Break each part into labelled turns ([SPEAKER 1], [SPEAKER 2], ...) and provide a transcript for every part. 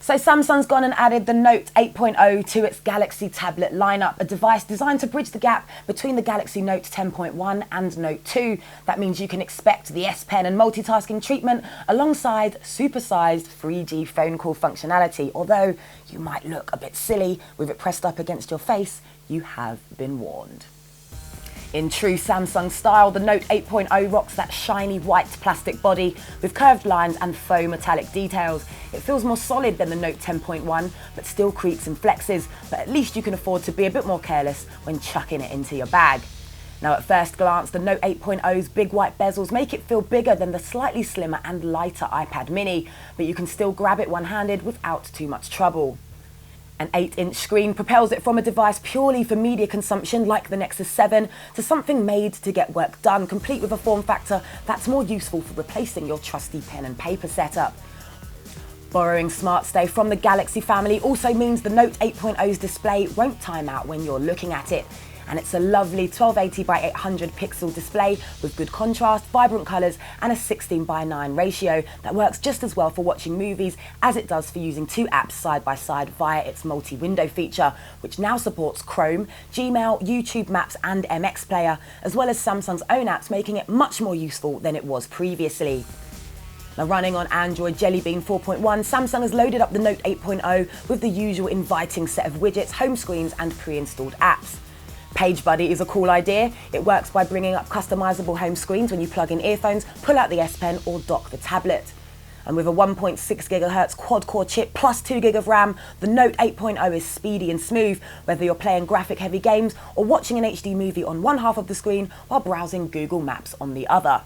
[SPEAKER 1] So Samsung's gone and added the Note 8.0 to its Galaxy tablet lineup, a device designed to bridge the gap between the Galaxy Note 10.1 and Note 2. That means you can expect the S Pen and multitasking treatment alongside supersized 3G phone call functionality. Although you might look a bit silly with it pressed up against your face, you have been warned. In true Samsung style, the Note 8.0 rocks that shiny white plastic body with curved lines and faux metallic details. It feels more solid than the Note 10.1, but still creaks and flexes, but at least you can afford to be a bit more careless when chucking it into your bag. Now at first glance, the Note 8.0's big white bezels make it feel bigger than the slightly slimmer and lighter iPad mini, but you can still grab it one-handed without too much trouble. An 8-inch screen propels it from a device purely for media consumption like the Nexus 7 to something made to get work done, complete with a form factor that's more useful for replacing your trusty pen and paper setup. Borrowing SmartStay from the Galaxy family also means the Note 8.0's display won't time out when you're looking at it. And it's a lovely 1280 by 800 pixel display with good contrast, vibrant colours and a 16:9 ratio that works just as well for watching movies as it does for using two apps side by side via its multi-window feature, which now supports Chrome, Gmail, YouTube Maps and MX Player, as well as Samsung's own apps, making it much more useful than it was previously. Now running on Android Jelly Bean 4.1, Samsung has loaded up the Note 8.0 with the usual inviting set of widgets, home screens and pre-installed apps. Page Buddy is a cool idea. It works by bringing up customizable home screens when you plug in earphones, pull out the S Pen or dock the tablet. And with a 1.6 GHz quad-core chip plus 2 GB of RAM, the Note 8.0 is speedy and smooth, whether you're playing graphic-heavy games or watching an HD movie on one half of the screen while browsing Google Maps on the other.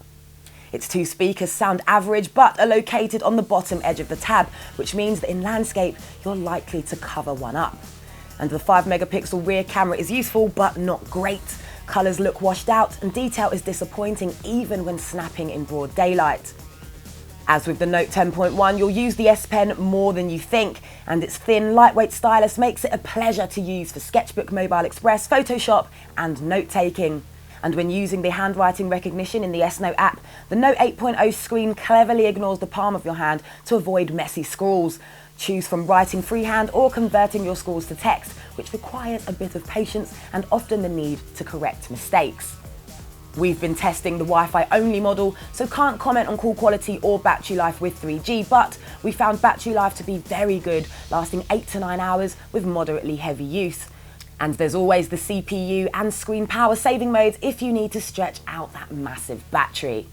[SPEAKER 1] Its two speakers sound average but are located on the bottom edge of the tab, which means that in landscape you're likely to cover one up. And the 5-megapixel rear camera is useful but not great. Colours look washed out and detail is disappointing even when snapping in broad daylight. As with the Note 10.1, you'll use the S Pen more than you think, and its thin, lightweight stylus makes it a pleasure to use for Sketchbook, Mobile Express, Photoshop and note-taking. And when using the handwriting recognition in the S Note app, the Note 8.0 screen cleverly ignores the palm of your hand to avoid messy scrawls. Choose from writing freehand or converting your scrawls to text, which requires a bit of patience and often the need to correct mistakes. We've been testing the Wi-Fi only model, so can't comment on call quality or battery life with 3G, but we found battery life to be very good, lasting 8 to 9 hours with moderately heavy use. And there's always the CPU and screen power saving modes if you need to stretch out that massive battery.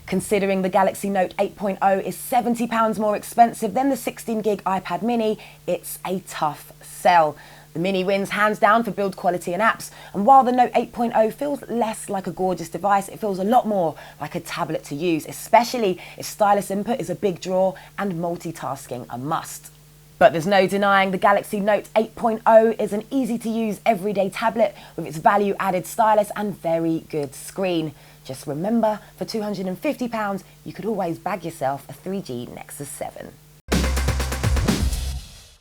[SPEAKER 1] Considering the Galaxy Note 8.0 is £70 more expensive than the 16GB iPad mini, it's a tough sell. The mini wins hands down for build quality and apps, and while the Note 8.0 feels less like a gorgeous device, it feels a lot more like a tablet to use, especially if stylus input is a big draw and multitasking a must. But there's no denying the Galaxy Note 8.0 is an easy-to-use everyday tablet with its value-added stylus and very good screen. Just remember, for £250, you could always bag yourself a 3G Nexus 7.